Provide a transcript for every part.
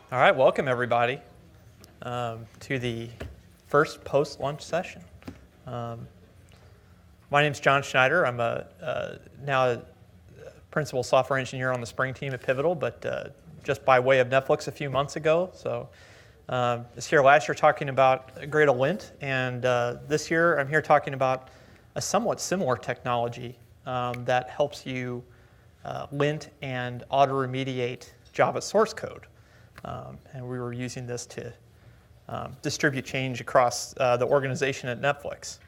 All right, welcome everybody to the first post-lunch session. My name's John Schneider. I'm now a principal software engineer on the Spring team at Pivotal, but just by way of Netflix a few months ago. So I was here last year talking about Gradle lint, and this year I'm here talking about a somewhat similar technology that helps you lint and auto-remediate Java source code. And we were using this to distribute change across the organization at Netflix.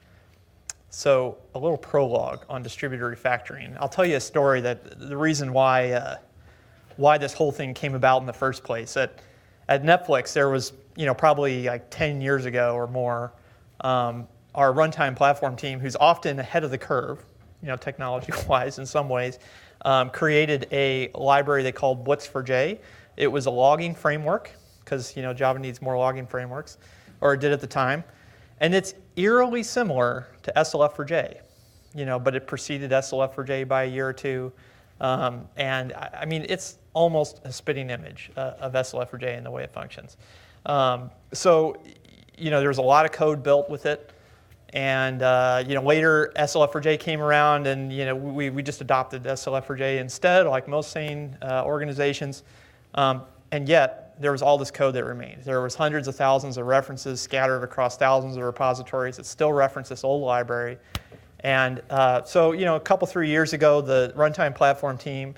So a little prologue on distributor refactoring. I'll tell you a story that the reason why this whole thing came about in the first place. At Netflix, there was probably like 10 years ago or more, our runtime platform team, who's often ahead of the curve, technology-wise in some ways, created a library they called Blitz4j. It was a logging framework, because Java needs more logging frameworks, or it did at the time. And it's eerily similar to SLF4j, but it preceded SLF4j by a year or two. And I mean, it's almost a spitting image of SLF4j in the way it functions. So there's a lot of code built with it. And later SLF4j came around, and we just adopted SLF4j instead, like most sane organizations. And yet, there was all this code that remained. There was hundreds of thousands of references scattered across thousands of repositories that still reference this old library. And so, a couple, 3 years ago, the runtime platform team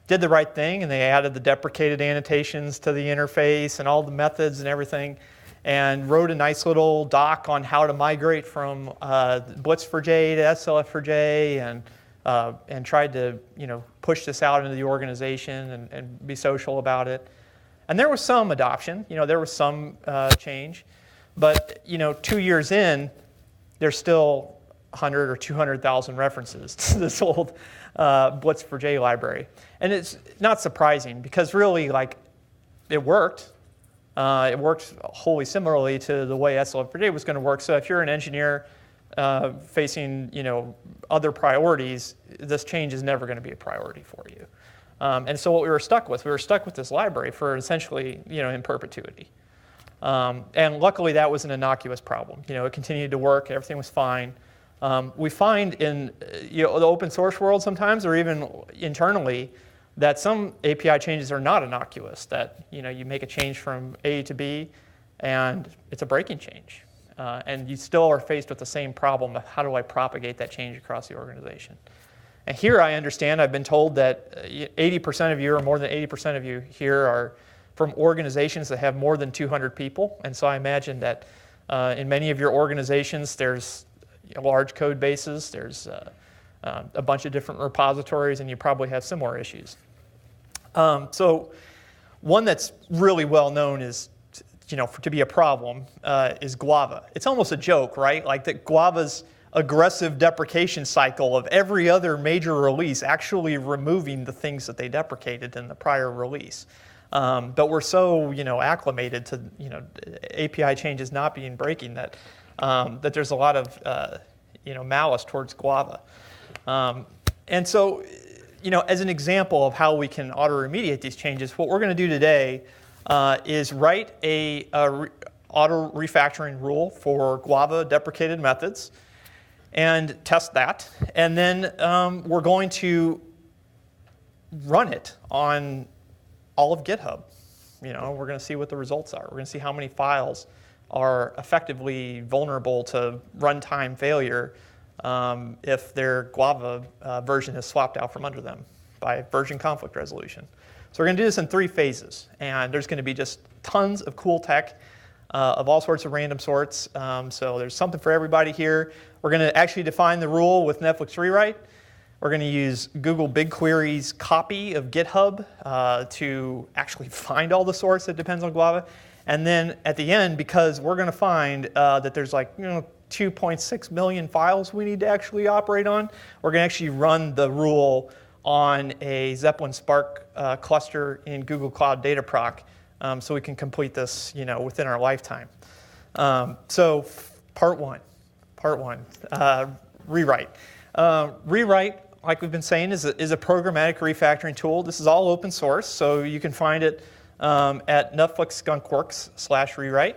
did the right thing, and they added the deprecated annotations to the interface and all the methods and everything, and wrote a nice little doc on how to migrate from Blitz4j to SLF4j, and tried to push this out into the organization and be social about it. And there was some adoption, there was some change, but 2 years in, there's still 100 or 200,000 references to this old Blitz4j library. And it's not surprising, because really, it worked. It worked wholly similarly to the way SLF4j was going to work. So if you're an engineer facing other priorities, this change is never going to be a priority for you. And so what we were stuck with this library for essentially in perpetuity. And luckily that was an innocuous problem. It continued to work, everything was fine. We find in the open source world sometimes, or even internally, that some API changes are not innocuous, that you make a change from A to B and it's a breaking change. And you still are faced with the same problem of how do I propagate that change across the organization. And here I understand, I've been told that 80% of you, or more than 80% of you here, are from organizations that have more than 200 people. And so I imagine that in many of your organizations, there's large code bases, there's a bunch of different repositories, and you probably have similar issues. So one that's really well known is, to be a problem is Guava. It's almost a joke, right? Like that Guava's aggressive deprecation cycle of every other major release actually removing the things that they deprecated in the prior release. But we're so acclimated to API changes not being breaking that there's a lot of malice towards Guava. And so as an example of how we can auto-remediate these changes, what we're going to do today is write a auto-refactoring rule for Guava-deprecated methods and test that. And then we're going to run it on all of GitHub. We're going to see what the results are. We're going to see how many files are effectively vulnerable to runtime failure if their Guava version is swapped out from under them by version conflict resolution. So we're going to do this in 3 phases, and there's going to be just tons of cool tech of all sorts of random sorts. So there's something for everybody here. We're going to actually define the rule with Netflix rewrite. We're going to use Google Bigquery's copy of GitHub to actually find all the source that depends on Guava. And then at the end, because we're going to find that there's 2.6 million files we need to actually operate on, we're going to actually run the rule on a Zeppelin Spark cluster in Google Cloud Dataproc, so we can complete this within our lifetime. So part one, rewrite. Rewrite, like we've been saying, is a programmatic refactoring tool. This is all open source, so you can find it at netflixskunkworks/rewrite.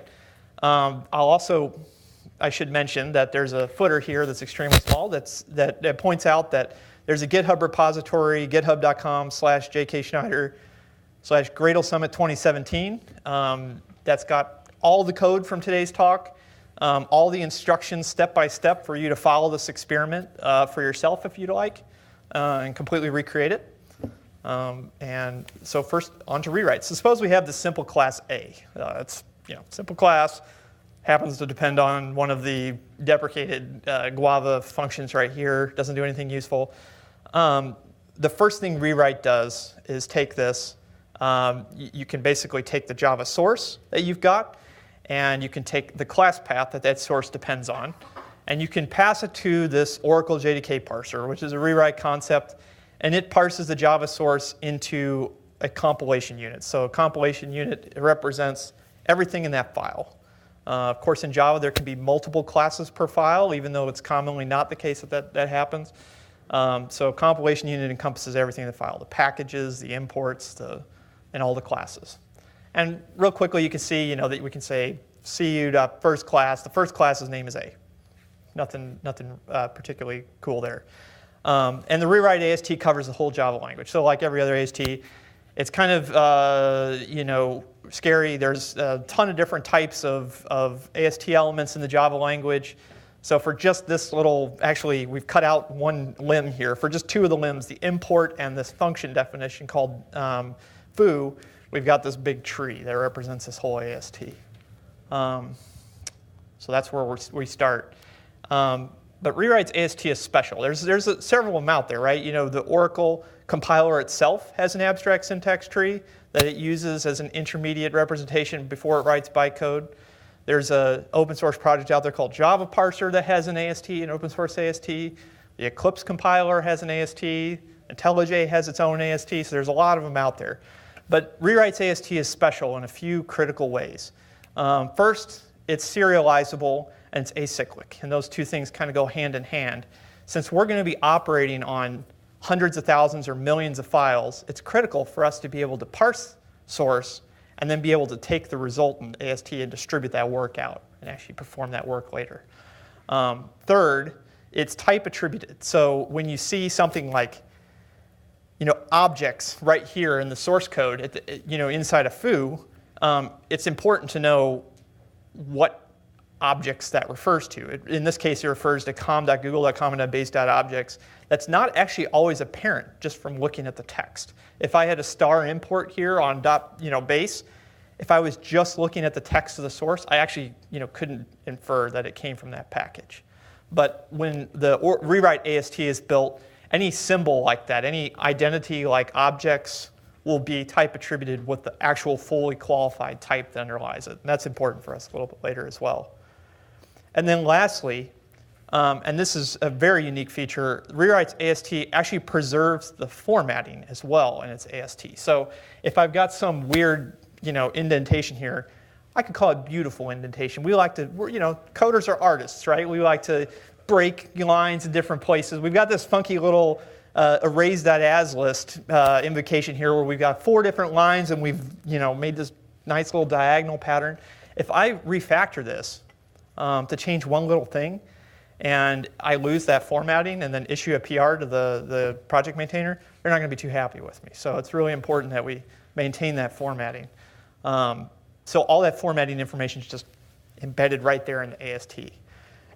I should mention that there's a footer here that's extremely small that points out that there's a GitHub repository, github.com/jkschneider/Gradle Summit 2017. That's got all the code from today's talk, all the instructions step by step for you to follow this experiment for yourself if you'd like, and completely recreate it. And so first, on to rewrites. So suppose we have this simple class A. It's simple class, happens to depend on one of the deprecated Guava functions right here, doesn't do anything useful. The first thing rewrite does is take this. You can basically take the Java source that you've got, and you can take the class path that source depends on, and you can pass it to this Oracle JDK parser, which is a rewrite concept, and it parses the Java source into a compilation unit. So a compilation unit represents everything in that file. Of course, in Java, there can be multiple classes per file, even though it's commonly not the case that happens. So compilation unit encompasses everything in the file, the packages, the imports, and all the classes. And real quickly, you can see that we can say cu.first class. The first class's name is A. Nothing particularly cool there. And the rewrite AST covers the whole Java language. So like every other AST, it's kind of scary. There's a ton of different types of AST elements in the Java language. So for just this actually we've cut out one limb here. For just two of the limbs, the import and this function definition called foo, we've got this big tree that represents this whole AST. So that's where we start. But rewrites AST is special. There's several of them out there, right? The Oracle compiler itself has an abstract syntax tree that it uses as an intermediate representation before it writes bytecode. There's an open source project out there called Java Parser that has an AST, an open source AST. The Eclipse compiler has an AST. IntelliJ has its own AST, so there's a lot of them out there. But rewrites AST is special in a few critical ways. First, it's serializable and it's acyclic, and those two things kind of go hand in hand. Since we're going to be operating on hundreds of thousands or millions of files, it's critical for us to be able to parse source and then be able to take the resultant AST and distribute that work out and actually perform that work later. Third, it's type attributed. So when you see something like objects right here in the source code, inside a foo, it's important to know what objects that refers to. In this case, it refers to com.google.com.base.objects. That's not actually always apparent just from looking at the text. If I had a star import here on base, if I was just looking at the text of the source, I actually couldn't infer that it came from that package. But when the rewrite AST is built, any symbol like that, any identity like objects, will be type attributed with the actual fully qualified type that underlies it. And that's important for us a little bit later as well. And then lastly, and this is a very unique feature, rewrites AST actually preserves the formatting as well in its AST. So if I've got some weird indentation here, I could call it beautiful indentation. We like to, coders are artists, right? We like to break lines in different places. We've got this funky little arrays.as list invocation here where we've got 4 different lines and we've made this nice little diagonal pattern. If I refactor this to change one little thing and I lose that formatting and then issue a PR to the project maintainer, they're not going to be too happy with me. So it's really important that we maintain that formatting. So all that formatting information is just embedded right there in the AST.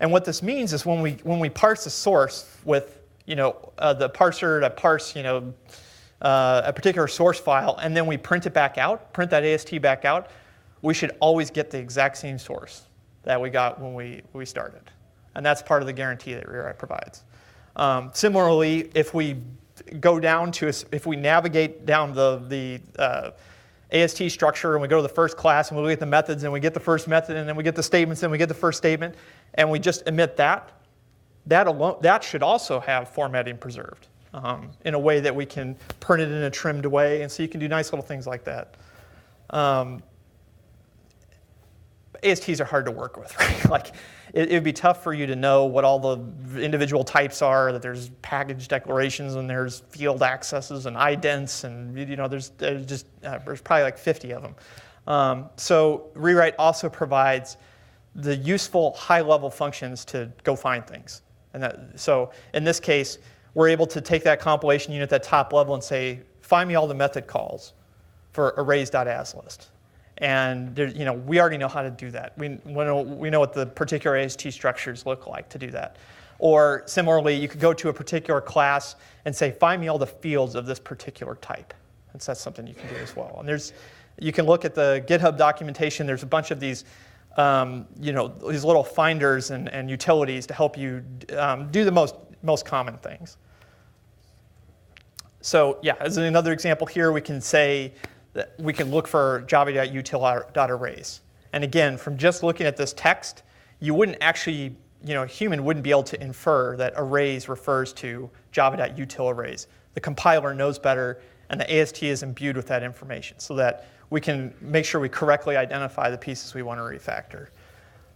And what this means is when we parse a source with the parser to parse a particular source file, and then we print it back out, print that AST back out, we should always get the exact same source that we got when we started. And that's part of the guarantee that rewrite provides. Similarly, if we go down to, if we navigate down the AST structure and we go to the first class and we look at the methods and we get the first method and then we get the statements and we get the first statement and we just emit that should also have formatting preserved in a way that we can print it in a trimmed way, and so you can do nice little things like that. ASTs are hard to work with, right? Like, it would be tough for you to know what all the individual types are, that there's package declarations and there's field accesses and idents, and there's probably like 50 of them. So rewrite also provides the useful high-level functions to go find things. So in this case, we're able to take that compilation unit, that top level, and say, find me all the method calls for arrays.asList. And we already know how to do that. We know what the particular AST structures look like to do that. Or similarly, you could go to a particular class and say, find me all the fields of this particular type. And so that's something you can do as well. And you can look at the GitHub documentation. There's a bunch of these these little finders and utilities to help you do the most common things. So yeah, as another example here, we can say that we can look for java.util.arrays. And again, from just looking at this text, you wouldn't actually, a human wouldn't be able to infer that arrays refers to java.util arrays. The compiler knows better, and the AST is imbued with that information so that we can make sure we correctly identify the pieces we want to refactor.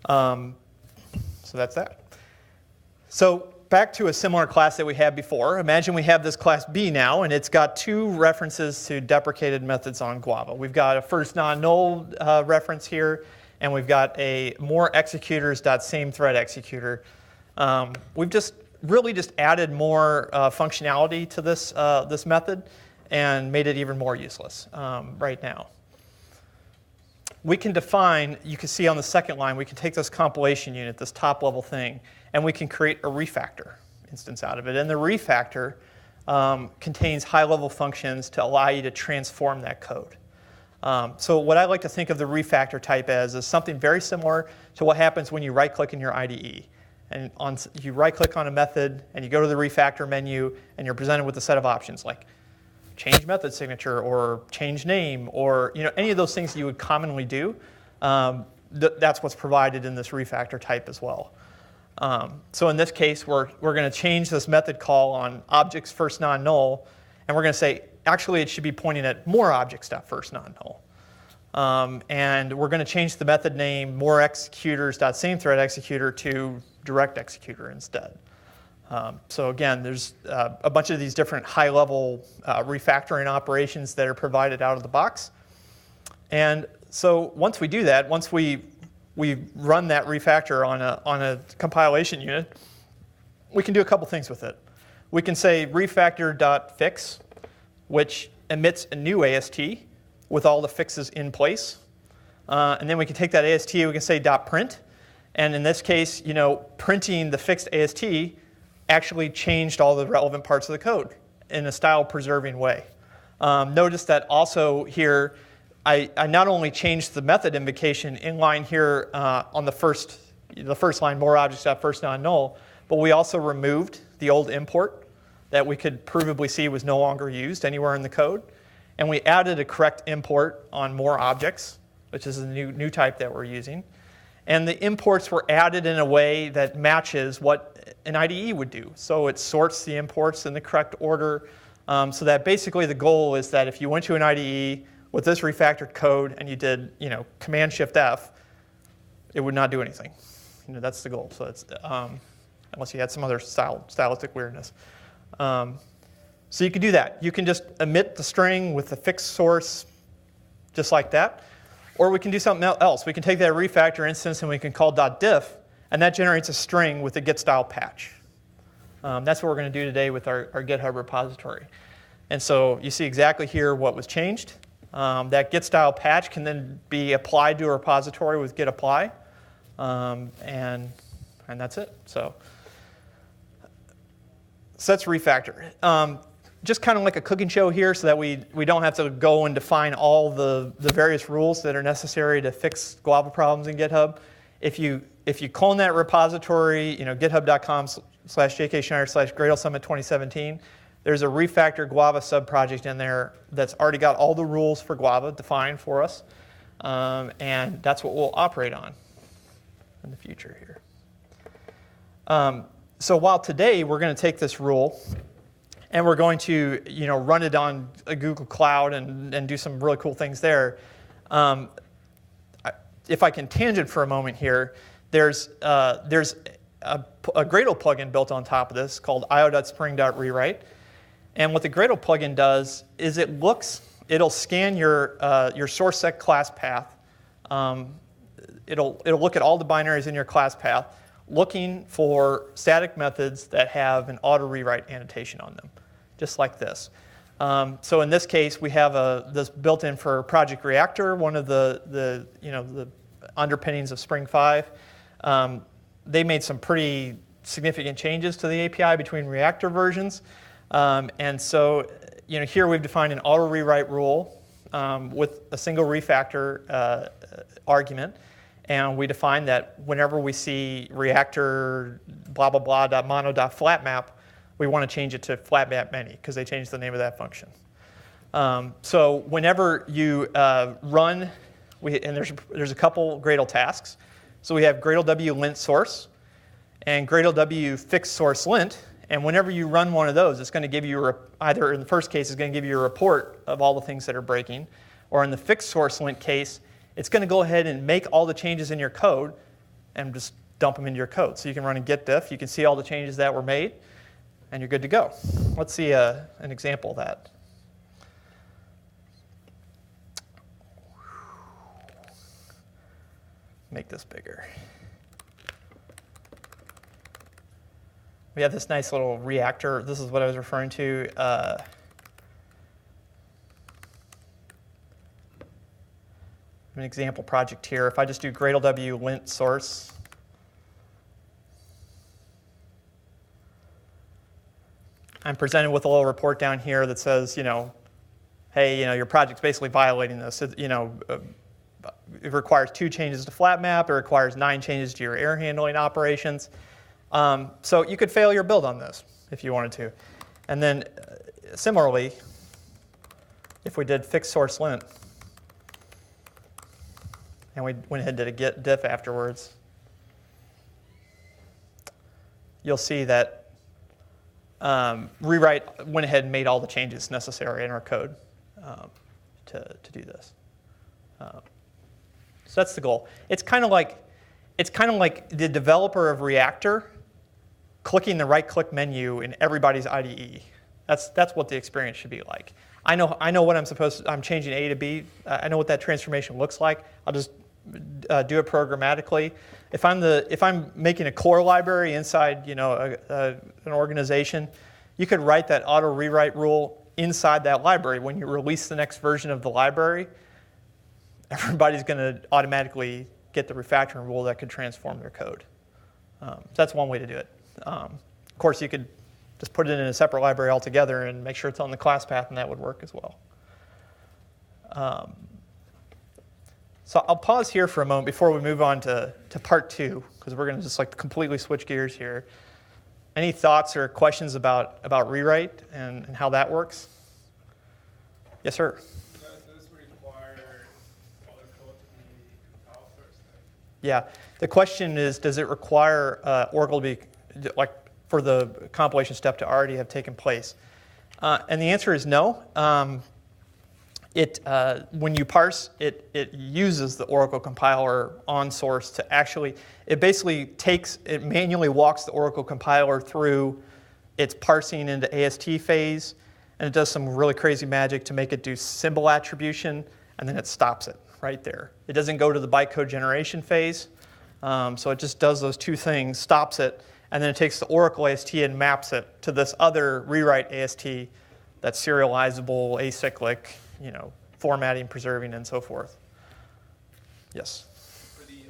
So that's that. So back to a similar class that we had before. Imagine we have this class B now, and it's got two references to deprecated methods on Guava. We've got a first non-null reference here, and we've got a more executors.sameThread executor. We've just added more functionality to this method and made it even more useless right now. We can define, you can see on the second line, we can take this compilation unit, this top level thing, and we can create a refactor instance out of it. And the refactor contains high level functions to allow you to transform that code. So what I like to think of the refactor type as is something very similar to what happens when you right click in your IDE. And you right click on a method and you go to the refactor menu and you're presented with a set of options like change method signature or change name or any of those things that you would commonly do. That's what's provided in this refactor type as well. So in this case, we're going to change this method call on objects first non-null, and we're going to say, actually, it should be pointing at more objects.first non-null. And we're going to change the method name more executors.sameThread executor to direct executor instead. So again, there's a bunch of these different high-level refactoring operations that are provided out of the box. And so once we do that, once we run that refactor on a compilation unit, we can do a couple things with it. We can say refactor.fix, which emits a new AST with all the fixes in place. And then we can take that AST, we can say .print. And in this case, printing the fixed AST actually changed all the relevant parts of the code in a style-preserving way. Notice that also here, I not only changed the method invocation inline here on the first line, more objects.first non-null, but we also removed the old import that we could provably see was no longer used anywhere in the code. And we added a correct import on more objects, which is a new type that we're using. And the imports were added in a way that matches what an IDE would do. So it sorts the imports in the correct order, so that basically the goal is that if you went to an IDE with this refactored code and you did Command-Shift-F, it would not do anything. That's the goal. So it's unless you had some other stylistic weirdness. So you can do that. You can just emit the string with the fixed source just like that. Or we can do something else. We can take that refactor instance and we can call .diff, and that generates a string with a git style patch. That's what we're going to do today with our GitHub repository. And so you see exactly here what was changed. That git style patch can then be applied to a repository with git apply, and that's it. So that's refactor. Just kind of like a cooking show here so that we don't have to go and define all the various rules that are necessary to fix Guava problems in GitHub. If you clone that repository, github.com/jkschneider/Gradle Summit 2017, there's a refactor Guava subproject in there that's already got all the rules for Guava defined for us. And that's what we'll operate on in the future here. So while today we're going to take this rule and we're going to run it on a Google Cloud and do some really cool things there, if I can tangent for a moment here, there's a Gradle plugin built on top of this called io.spring.rewrite. And what the Gradle plugin does is it'll scan your source set class path. It'll look at all the binaries in your class path, looking for static methods that have an auto rewrite annotation on them, just like this. So in this case, we have this built in for Project Reactor, one of the underpinnings of Spring 5. They made some pretty significant changes to the API between Reactor versions. And so here we've defined an auto rewrite rule with a single refactor argument. And we define that whenever we see reactor blah, blah, blah, .mono.flatmap, we want to change it to flatmap many because they changed the name of that function. So whenever you run, and there's a couple Gradle tasks. So we have Gradle w lint source and Gradle w fix source lint. And whenever you run one of those, it's going to give you, either in the first case, it's going to give you a report of all the things that are breaking. Or in the fix source lint case, it's going to go ahead and make all the changes in your code and just dump them into your code. So you can run a git diff, you can see all the changes that were made, and you're good to go. Let's see an example of that. Make this bigger. We have this nice little reactor. This is what I was referring to. An example project here. If I just do Gradle w lint source, I'm presented with a little report down here that says, hey, your project's basically violating this. It requires 2 changes to flatmap. It requires 9 changes to your error handling operations. So you could fail your build on this if you wanted to. And then similarly, if we did fix source lint, and we went ahead and did a git diff afterwards, you'll see that rewrite went ahead and made all the changes necessary in our code to do this. So that's the goal. It's kind of like the developer of Reactor clicking the right-click menu in everybody's IDE. That's what the experience should be like. I know what I'm changing A to B. I know what that transformation looks like. I'll just do it programmatically. If I'm making a core library inside an organization, you could write that auto rewrite rule inside that library. When you release the next version of the library, everybody's going to automatically get the refactoring rule that could transform their code. So that's one way to do it. Of course, you could just put it in a separate library altogether and make sure it's on the class path, and that would work as well. So I'll pause here for a moment before we move on to part 2, because we're going to just completely switch gears here. Any thoughts or questions about rewrite and how that works? Yes, sir. Does this require all the code to be compiled first? Yeah. The question is, does it require Oracle to be, for the compilation step to already have taken place? And the answer is no. When you parse, it uses the Oracle compiler on source to actually, it manually walks the Oracle compiler through its parsing into AST phase, and it does some really crazy magic to make it do symbol attribution, and then it stops it right there. It doesn't go to the bytecode generation phase, so it just does those 2 things, stops it, and then it takes the Oracle AST and maps it to this other rewrite AST that's serializable, acyclic, formatting, preserving, and so forth. Yes? For the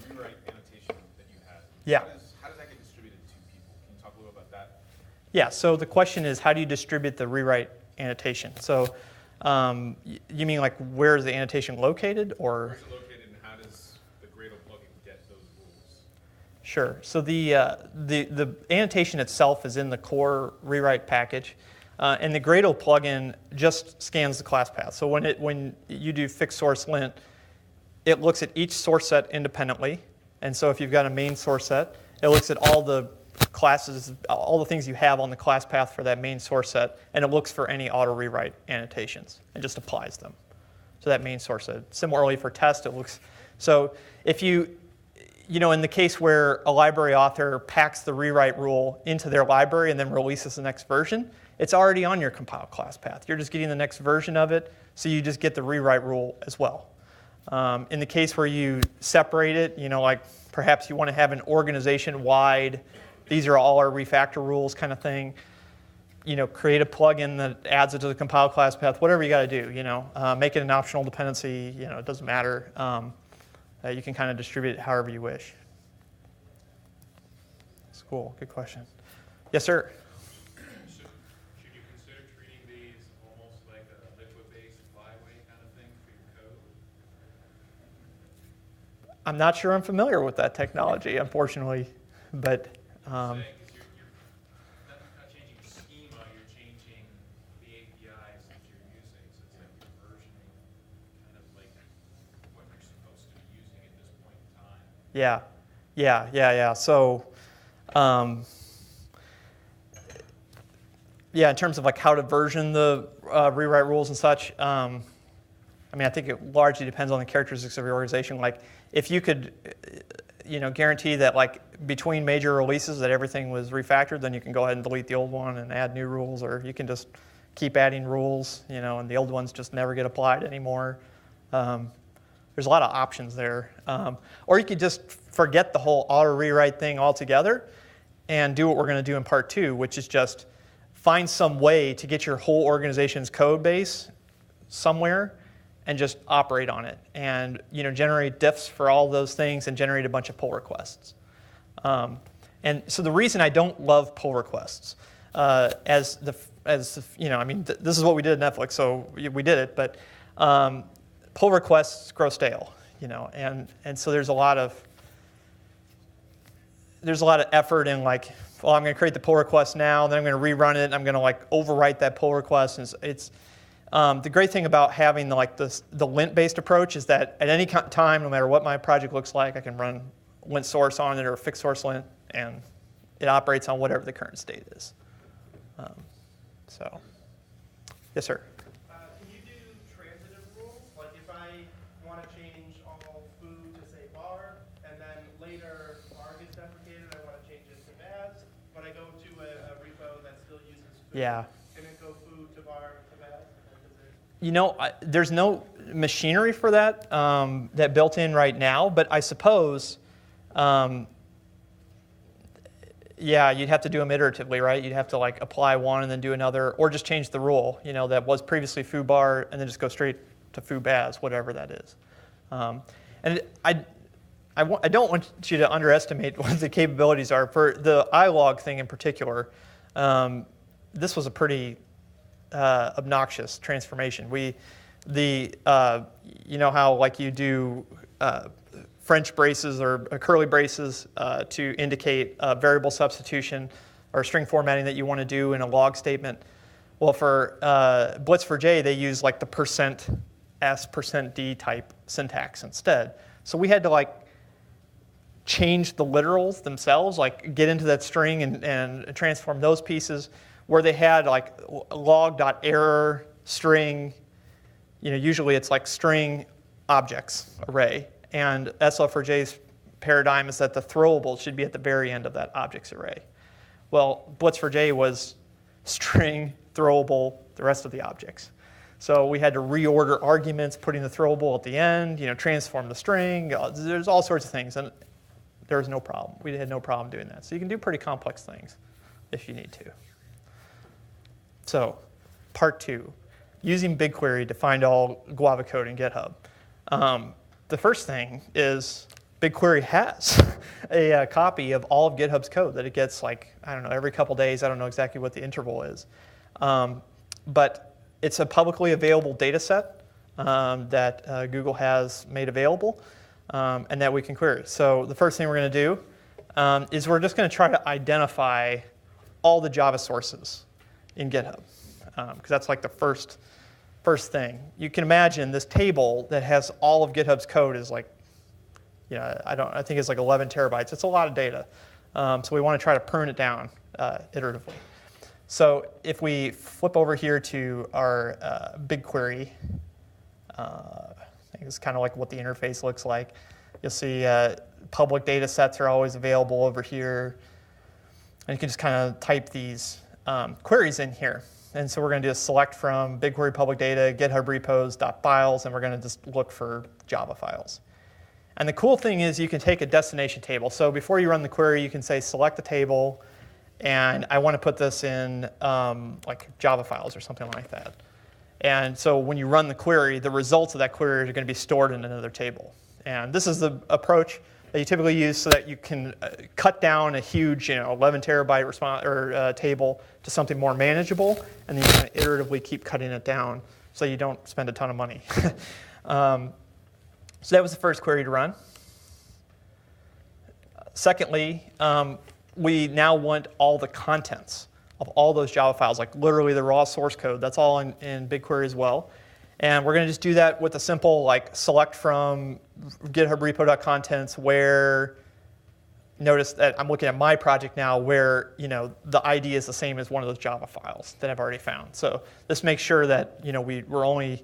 rewrite annotation that you had, yeah. How does that get distributed to people? Can you talk a little about that? Yeah, so the question is, how do you distribute the rewrite annotation? So you mean where is the annotation located? Or? Where is it located, and how does the Gradle plugin get those rules? Sure. So the annotation itself is in the core rewrite package. And the Gradle plugin just scans the class path. So when you do fix source lint, it looks at each source set independently. And so if you've got a main source set, it looks at all the classes, all the things you have on the class path for that main source set, and it looks for any auto rewrite annotations and just applies them. So to that main source. So similarly for test, it looks, so if you in the case where a library author packs the rewrite rule into their library and then releases the next version, it's already on your compile class path. You're just getting the next version of it, so you just get the rewrite rule as well. In the case where you separate it, like perhaps you want to have an organization-wide, these are all our refactor rules kind of thing, create a plugin that adds it to the compile class path, whatever you got to do, make it an optional dependency, it doesn't matter. You can kind of distribute it however you wish. That's cool. Good question. Yes, sir? Should you consider treating these almost like a liquid-based flyway kind of thing for your code? I'm not sure I'm familiar with that technology, unfortunately. But You're not changing the schema, you're changing the APIs that you're using. So it's like you're versioning kind of like what you're supposed to be using at this point in time. Yeah. So, in terms of like how to version the rewrite rules and such, I think it largely depends on the characteristics of your organization. Like, if you could, guarantee that like between major releases that everything was refactored, then you can go ahead and delete the old one and add new rules, or you can just keep adding rules, and the old ones just never get applied anymore. There's a lot of options there. Or you could just forget the whole auto rewrite thing altogether and do what we're going to do in part 2, which is just find some way to get your whole organization's code base somewhere and just operate on it, and generate diffs for all those things and generate a bunch of pull requests. And so the reason I don't love pull requests, this is what we did at Netflix, so we did it, but pull requests grow stale, and so there's a lot of effort in like, well, I'm going to create the pull request now, then I'm going to rerun it, and I'm going to like overwrite that pull request, and it's the great thing about having the lint-based approach is that at any time, no matter what my project looks like, I can run lint source on it or fixed source lint, and it operates on whatever the current state is. Yes, sir. Can you do transitive rules? Like if I want to change all food to say bar, and then later bar gets deprecated, I want to change it to baz, but I go to a repo that still uses food. Yeah. Can it go food to bar to baz? There's no machinery for that that built in right now, but I suppose, you'd have to do them iteratively, right? You'd have to like apply one and then do another, or just change the rule, that was previously foo bar and then just go straight to foo baz, whatever that is. And I don't want you to underestimate what the capabilities are. For the ilog thing in particular, this was a pretty obnoxious transformation. How like you do French braces or curly braces to indicate variable substitution or string formatting that you want to do in a log statement. Well, for Blitz4j, they use like the %s, %d type syntax instead. So we had to like change the literals themselves, like get into that string and transform those pieces, where they had like log.error string, usually it's like string objects array. And SL4j's paradigm is that the throwable should be at the very end of that objects array. Well, Blitz4j was string, throwable, the rest of the objects. So we had to reorder arguments, putting the throwable at the end, transform the string. There's all sorts of things, and there was no problem. We had no problem doing that. So you can do pretty complex things if you need to. So, part 2, using Bigquery to find all Guava code in GitHub. The first thing is Bigquery has a copy of all of GitHub's code that it gets every couple days. I don't know exactly what the interval is. But it's a publicly available data set that Google has made available and that we can query. So the first thing we're going to do is we're just going to try to identify all the Java sources in GitHub, because that's like the first thing. You can imagine this table that has all of GitHub's code is like, I think it's like 11 terabytes. It's a lot of data. So we want to try to prune it down iteratively. So if we flip over here to our Bigquery I think it's kind of like what the interface looks like. You'll see public data sets are always available over here. And you can just kind of type these queries in here. And so we're going to do a select from BigQuery public data, GitHub repos, .files, and we're going to just look for Java files. And the cool thing is you can take a destination table. So before you run the query, you can say select the table, and I want to put this in like Java files or something like that. And so when you run the query, the results of that query are going to be stored in another table. And this is the approach that you typically use so that you can cut down a huge 11 terabyte table to something more manageable, and then you kind of iteratively keep cutting it down so you don't spend a ton of money. So that was the first query to run. Secondly, we now want all the contents of all those Java files, like literally the raw source code. That's all in BigQuery as well. And we're going to just do that with a simple like select from GitHub repo.contents where, notice that I'm looking at my project now where the ID is the same as one of those Java files that I've already found. So this makes sure that we're only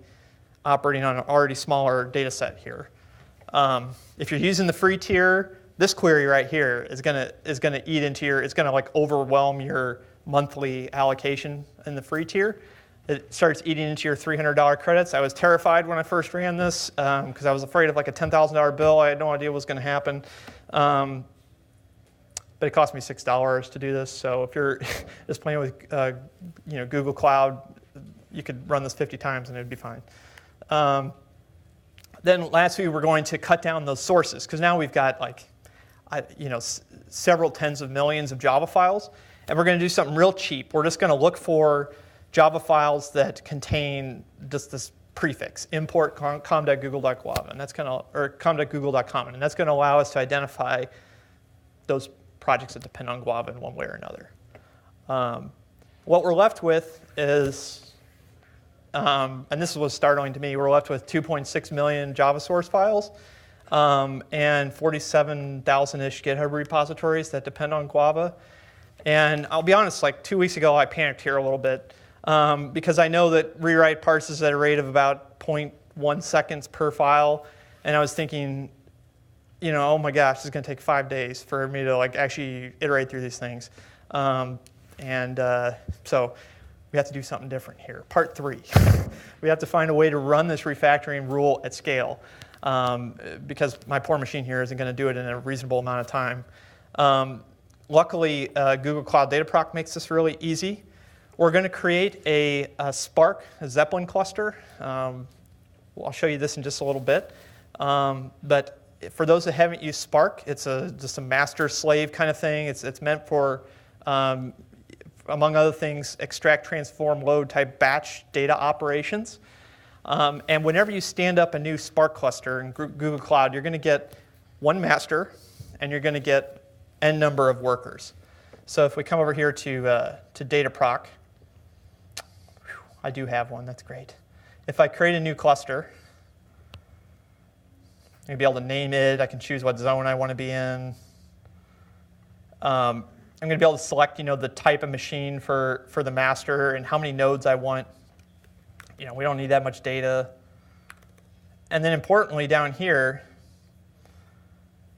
operating on an already smaller data set here. If you're using the free tier, this query right here is gonna eat into it's gonna like overwhelm your monthly allocation in the free tier. It starts eating into your $300 credits. I was terrified when I first ran this because I was afraid of like a $10,000 bill. I had no idea what was going to happen. But it cost me $6 to do this. So if you're just playing with Google Cloud, you could run this 50 times and it would be fine. Then lastly, we're going to cut down those sources because now we've got like several tens of millions of Java files, and we're going to do something real cheap. We're just going to look for Java files that contain just this prefix, import com.google.guava, and that's going to, or com.google.com, and that's going to allow us to identify those projects that depend on Guava in one way or another. What we're left with is, and this was startling to me, we're left with 2.6 million Java source files and 47,000-ish GitHub repositories that depend on Guava. And I'll be honest, like 2 weeks ago, I panicked here a little bit. Because I know that rewrite parses at a rate of about 0.1 seconds per file, and I was thinking, oh my gosh, this is going to take 5 days for me to like actually iterate through these things, so we have to do something different here. Part 3, we have to find a way to run this refactoring rule at scale, because my poor machine here isn't going to do it in a reasonable amount of time. Luckily, Google Cloud Dataproc makes this really easy. We're going to create a Spark, a Zeppelin cluster. I'll show you this in just a little bit. But for those that haven't used Spark, it's just a master-slave kind of thing. It's meant for, among other things, extract, transform, load type batch data operations. And whenever you stand up a new Spark cluster in Google Cloud, you're going to get one master, and you're going to get n number of workers. So if we come over here to Dataproc, I do have one, that's great. If I create a new cluster, I'm going to be able to name it. I can choose what zone I want to be in. I'm going to be able to select the type of machine for the master and how many nodes I want. We don't need that much data. And then importantly down here,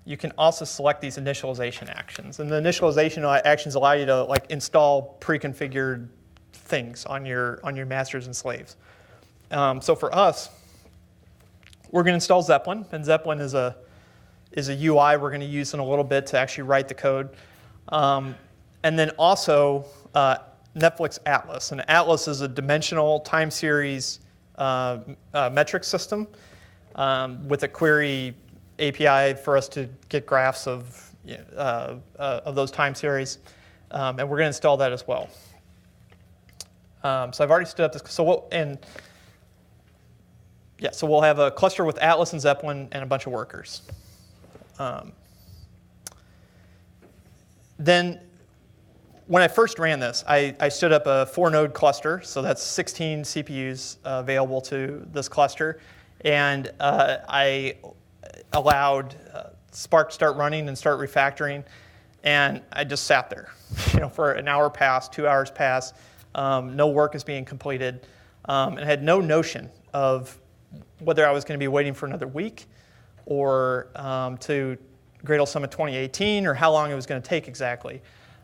you can also select these initialization actions. And the initialization actions allow you to like install pre-configured things on your masters and slaves. So for us, we're going to install Zeppelin, and Zeppelin is a UI we're going to use in a little bit to actually write the code. And then also Netflix Atlas. And Atlas is a dimensional time series metric system with a query API for us to get graphs of those time series, and we're going to install that as well. So I've already stood up this. So we'll have a cluster with Atlas and Zeppelin and a bunch of workers. Then when I first ran this, I stood up a 4-node cluster, so that's 16 CPUs available to this cluster, and I allowed Spark to start running and start refactoring, and I just sat there, for an hour passed, 2 hours passed, no work is being completed, and I had no notion of whether I was going to be waiting for another week or to Gradle Summit 2018 or how long it was going to take exactly.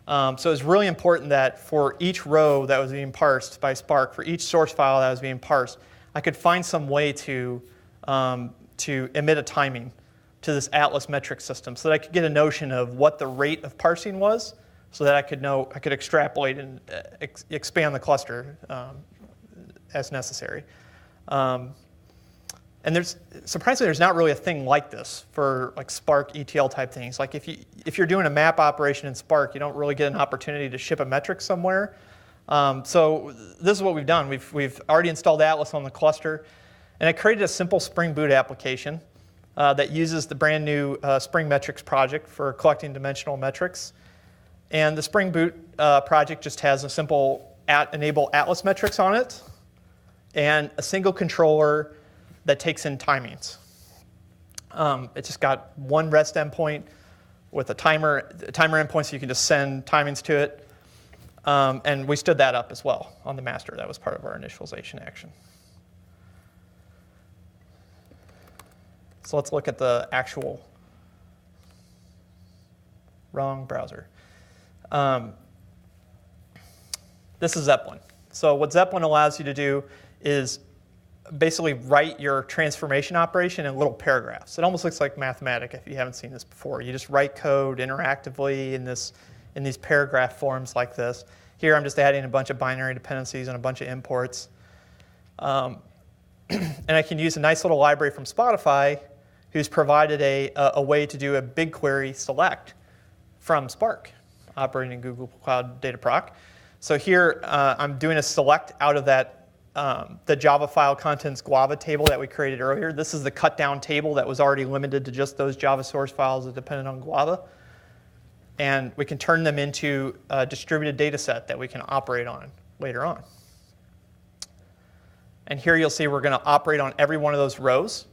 So it was really important that for each row that was being parsed by Spark, for each source file that was being parsed, I could find some way to emit a timing to this Atlas metric system so that I could get a notion of what the rate of parsing was so that I could extrapolate and expand the cluster as necessary. And surprisingly, there's not really a thing like this for like Spark ETL type things. Like if you're doing a map operation in Spark, you don't really get an opportunity to ship a metric somewhere. So this is what we've done. We've already installed Atlas on the cluster, and I created a simple Spring Boot application that uses the brand new Spring Metrics project for collecting dimensional metrics. And the Spring Boot project just has a simple enable Atlas metrics on it and a single controller that takes in timings. It's just got one REST endpoint with a timer endpoint so you can just send timings to it. And we stood that up as well on the master. That was part of our initialization action. So let's look at the actual wrong browser. This is Zeppelin. So what Zeppelin allows you to do is basically write your transformation operation in little paragraphs. It almost looks like Mathematica if you haven't seen this before. You just write code interactively in these paragraph forms like this. Here I'm just adding a bunch of binary dependencies and a bunch of imports. And I can use a nice little library from Spotify who's provided a way to do a Bigquery Select from Spark operating in Google Cloud Dataproc. So here I'm doing a select out of that the Java file contents Guava table that we created earlier. This is the cut down table that was already limited to just those Java source files that depended on Guava. And we can turn them into a distributed data set that we can operate on later on. And here you'll see we're going to operate on every one of those rows.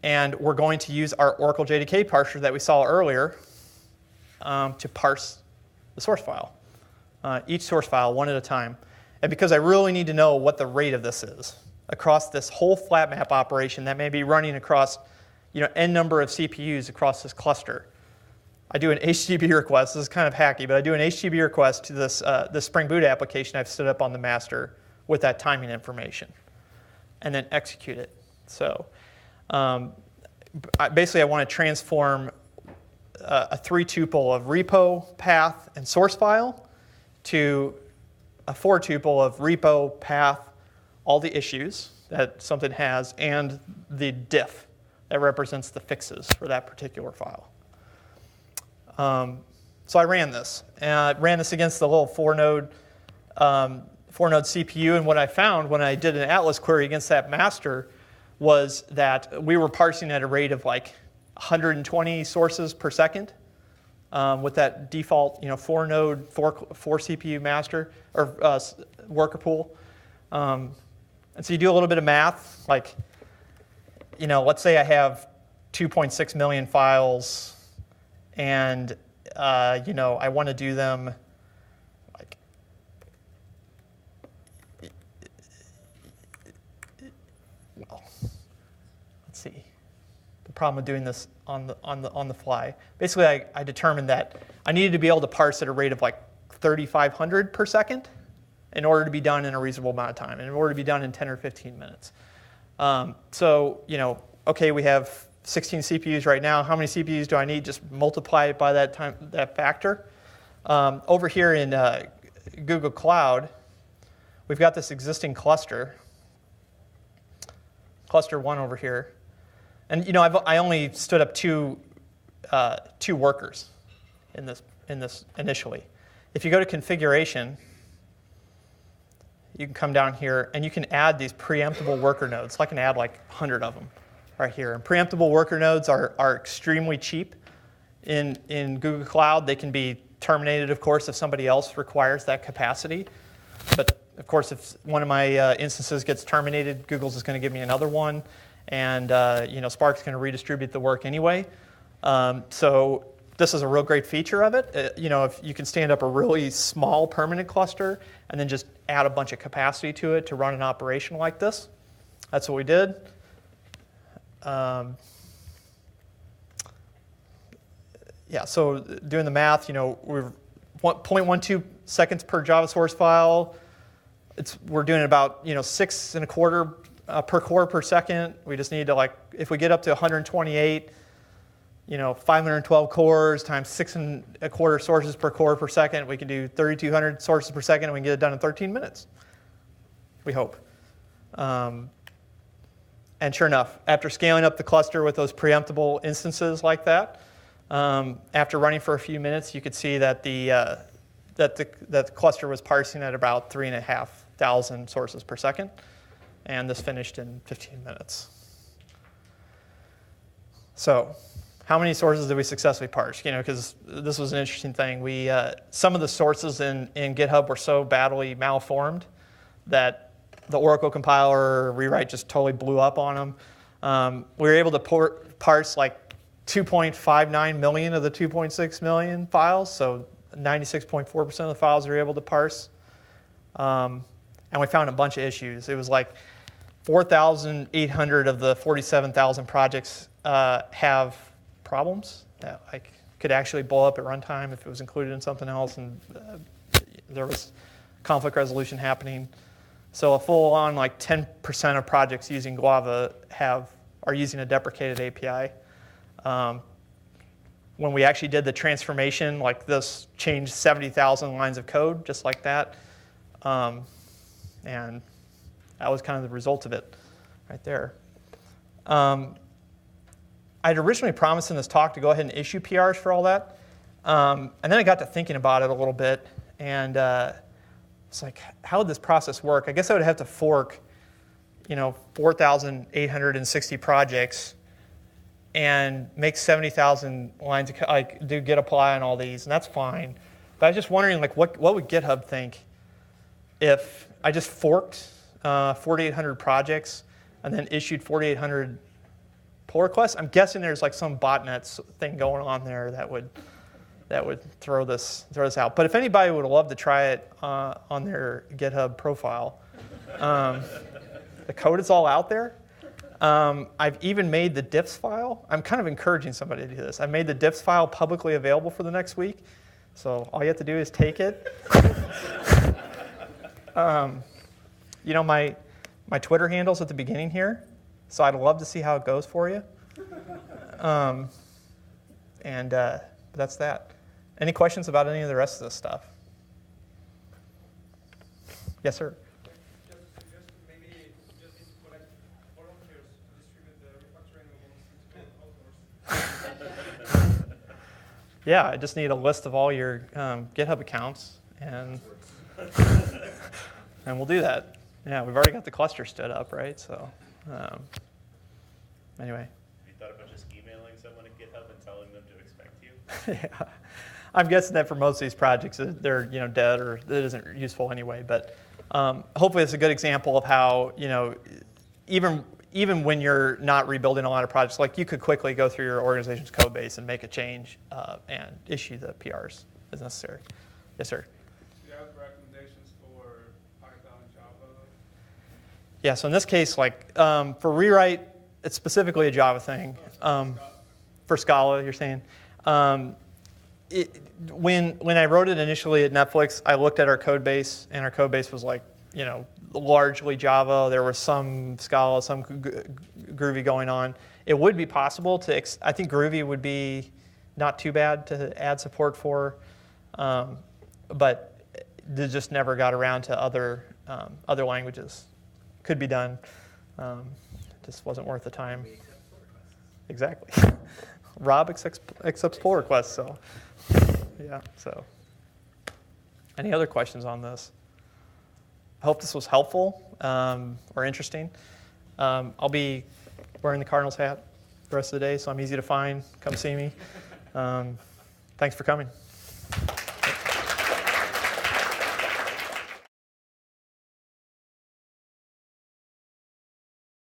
And we're going to use our Oracle JDK parser that we saw earlier to parse the source file. Each source file one at a time. And because I really need to know what the rate of this is across this whole flat map operation that may be running across n number of CPUs across this cluster, I do an HTTP request. This is kind of hacky, but I do an HTTP request to this Spring Boot application I've stood up on the master with that timing information, and then execute it. So basically, I want to transform a 3-tuple of repo, path, and source file to a 4-tuple of repo, path, all the issues that something has, and the diff that represents the fixes for that particular file. So I ran this. And I ran this against the little 4-node CPU. And what I found when I did an Atlas query against that master was that we were parsing at a rate of like 120 sources per second with that default 4-node, 4 CPU master or worker pool. And so you do a little bit of math. Like, let's say I have 2.6 million files. And I want to do them like let's see. The problem with doing this on the fly. Basically, I determined that I needed to be able to parse at a rate of like 3,500 per second in order to be done in a reasonable amount of time, and in order to be done in 10 or 15 minutes. So okay, we have 16 CPUs right now. How many CPUs do I need? Just multiply it by that factor. Over here in Google Cloud, we've got this existing cluster 1 over here, and I only stood up two workers in this initially. If you go to configuration, you can come down here and you can add these preemptible worker nodes. So I can add like 100 of them. Right here. And preemptible worker nodes are extremely cheap in Google Cloud. They can be terminated, of course, if somebody else requires that capacity. But of course, if one of my instances gets terminated, Google's is going to give me another one, and Spark's going to redistribute the work anyway. So this is a real great feature of it. If you can stand up a really small permanent cluster and then just add a bunch of capacity to it to run an operation like this. That's what we did. Yeah, so doing the math, we're 0.12 seconds per Java source file. We're doing about 6.25 per core per second. We just need to if we get up to 128, 512 cores times 6.25 sources per core per second, we can do 3,200 sources per second, and we can get it done in 13 minutes. We hope. And sure enough, after scaling up the cluster with those preemptible instances like that, after running for a few minutes, you could see that the cluster was parsing at about 3,500 sources per second, and this finished in 15 minutes. So, how many sources did we successfully parse? Because this was an interesting thing. Some of the sources in GitHub were so badly malformed that the Oracle compiler rewrite just totally blew up on them. We were able to parse 2.59 million of the 2.6 million files, so 96.4% of the files we were able to parse. And we found a bunch of issues. It was 4,800 of the 47,000 projects have problems that could actually blow up at runtime if it was included in something else, and there was conflict resolution happening. So a full-on 10% of projects using Guava are using a deprecated API. When we actually did the transformation, this changed 70,000 lines of code, just like that. And that was kind of the result of it right there. I'd originally promised in this talk to go ahead and issue PRs for all that. And then I got to thinking about it a little bit. And it's how would this process work? I guess I would have to fork 4,860 projects and make 70,000 lines of code, do git apply on all these, and that's fine. But I was just wondering, what would GitHub think if I just forked 4,800 projects and then issued 4,800 pull requests? I'm guessing there's some botnet thing going on there that would throw this out. But if anybody would love to try it on their GitHub profile, the code is all out there. I've even made the diffs file. I'm kind of encouraging somebody to do this. I made the diffs file publicly available for the next week. So all you have to do is take it. My Twitter handle's at the beginning here. So I'd love to see how it goes for you. But that's that. Any questions about any of the rest of this stuff? Yes, sir. Just maybe just collect volunteers to distribute the refactoring against open source. Yeah, I just need a list of all your GitHub accounts, and we'll do that. Yeah, we've already got the cluster stood up, right? So anyway. Have you thought about just emailing someone at GitHub and telling them to expect you? Yeah, I'm guessing that for most of these projects, they're dead or it isn't useful anyway. But hopefully, it's a good example of how even when you're not rebuilding a lot of projects, you could quickly go through your organization's code base and make a change and issue the PRs as necessary. Yes, sir. Do you have recommendations for Python, Java? Yeah. So in this case, for rewrite, it's specifically a Java thing. For Scala, you're saying. When I wrote it initially at Netflix, I looked at our code base, and our code base was largely Java. There was some Scala, some Groovy going on. It would be possible to, I think Groovy would be not too bad to add support for, but they just never got around to other languages. Could be done. Just wasn't worth the time. Exactly. Rob accepts pull requests, so yeah. So, any other questions on this? I hope this was helpful or interesting. I'll be wearing the Cardinals hat the rest of the day, so I'm easy to find. Come see me. Thanks for coming.